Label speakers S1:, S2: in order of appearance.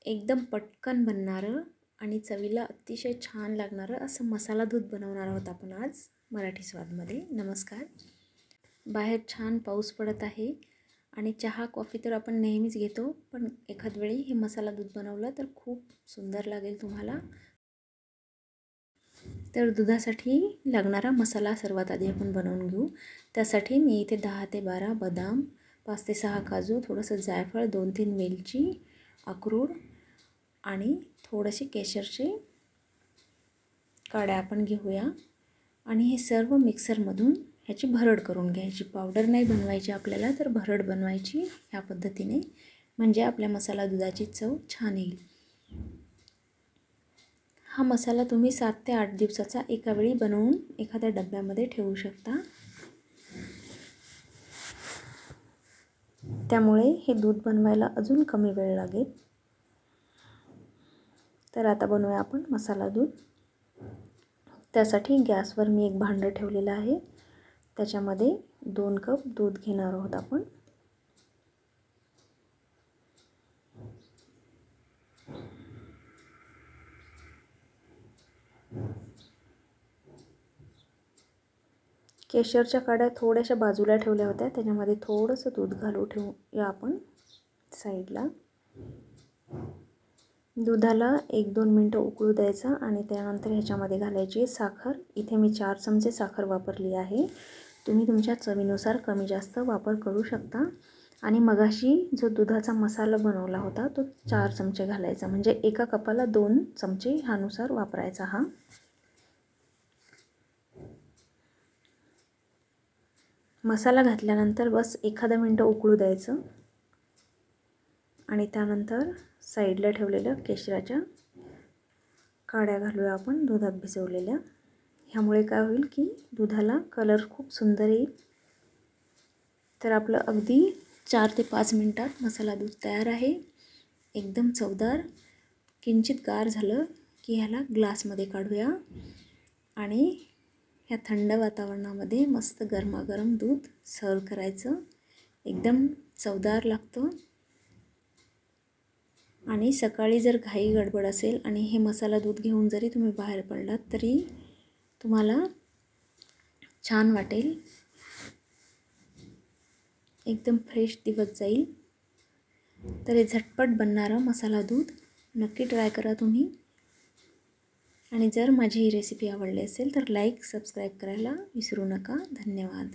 S1: एकदम पटकन बनणारं आणि चवीला अतिशय छान लागणारं असं मसाला दूध बनवणार आहोत आपण आज मराठी स्वादमध्ये. नमस्कार. बाहेर छान पाऊस पडत आहे आणि चहा कॉफी तर आपण नेहमीच घेतो, पण एखाद वेळी हे मसाला दूध बनवलं तर खूप सुंदर लागेल तुम्हाला. तर दुधासाठी लागणारा मसाला सर्वात आधी आपण बनवून घेऊ. त्यासाठी मी इथे 10 ते 12 बदाम, 5 ते 6 काजू, थोडंसं जायफळ, 2-3 वेलची, अक्रोड आणि थोडेसे केशरचे काड्या आपण घेऊया आणि हे सर्व मिक्सरमधून ह्याची भरड करून घ्यायची. पावडर नाही बनवायची आपल्याला, तर भरड बनवायची ह्या पद्धतीने, म्हणजे आपल्या मसाला दुधाची चव छान येईल. हा मसाला तुम्ही 7 ते 8 दिवसाचा एका वेळी बनवून एखाद्या डब्यामध्ये ठेवू शकता. त्यामुळे हे दूध बनवायला अजून कमी वेळ लागेल. तर आता बनवूया आपण मसाला दूध. त्यासाठी गॅसवर मी एक भांडं ठेवलेलं आहे. त्याच्यामध्ये 2 कप दूध घेणार आहोत आपण. केशरच्या काड्या थोड्याशा बाजूला ठेवल्या होत्या, त्याच्यामध्ये थोडंसं दूध घालू ठेवूया आपण साईडला. दुधाला 1-2 मिनटं उकळू द्यायचं आणि त्यानंतर ह्याच्यामध्ये घालायची साखर. इथे मी 4 चमचे साखर वापरली आहे. तुम्ही तुमच्या चवीनुसार कमी जास्त वापर करू शकता. आणि मगाशी जो दुधाचा मसाला बनवला होता तो 4 चमचे घालायचा, म्हणजे एका कपाला 2 चमचे ह्यानुसार वापरायचा हा. मसाला घातल्यानंतर बस एखादं मिनटं उकळू द्यायचं आणि त्यानंतर साईडला ठेवलेल्या केशराच्या काड्या घालूया आपण दुधात भिजवलेल्या. ह्यामुळे काय होईल की दुधाला कलर खूप सुंदर येईल. तर आपलं अगदी 4 ते 5 मिनटात मसाला दूध तयार आहे. एकदम चवदार. किंचित गार झालं की ह्याला ग्लासमध्ये काढूया आणि ह्या थंड वातावरणामध्ये मस्त गरमागरम दूध सर्व करायचं. एकदम चवदार लागतं. आणि सकाळी जर घाई गडबड असेल आणि हे मसाला दूध घेऊन जरी तुम्ही बाहेर पडलात तरी तुम्हाला छान वाटेल. एकदम फ्रेश दिवस जाईल. तर हे झटपट बनणारं मसाला दूध नक्की ट्राय करा तुम्ही. आणि जर माझी ही रेसिपी आवडली असेल तर लाईक, सबस्क्राईब करायला विसरू नका. धन्यवाद.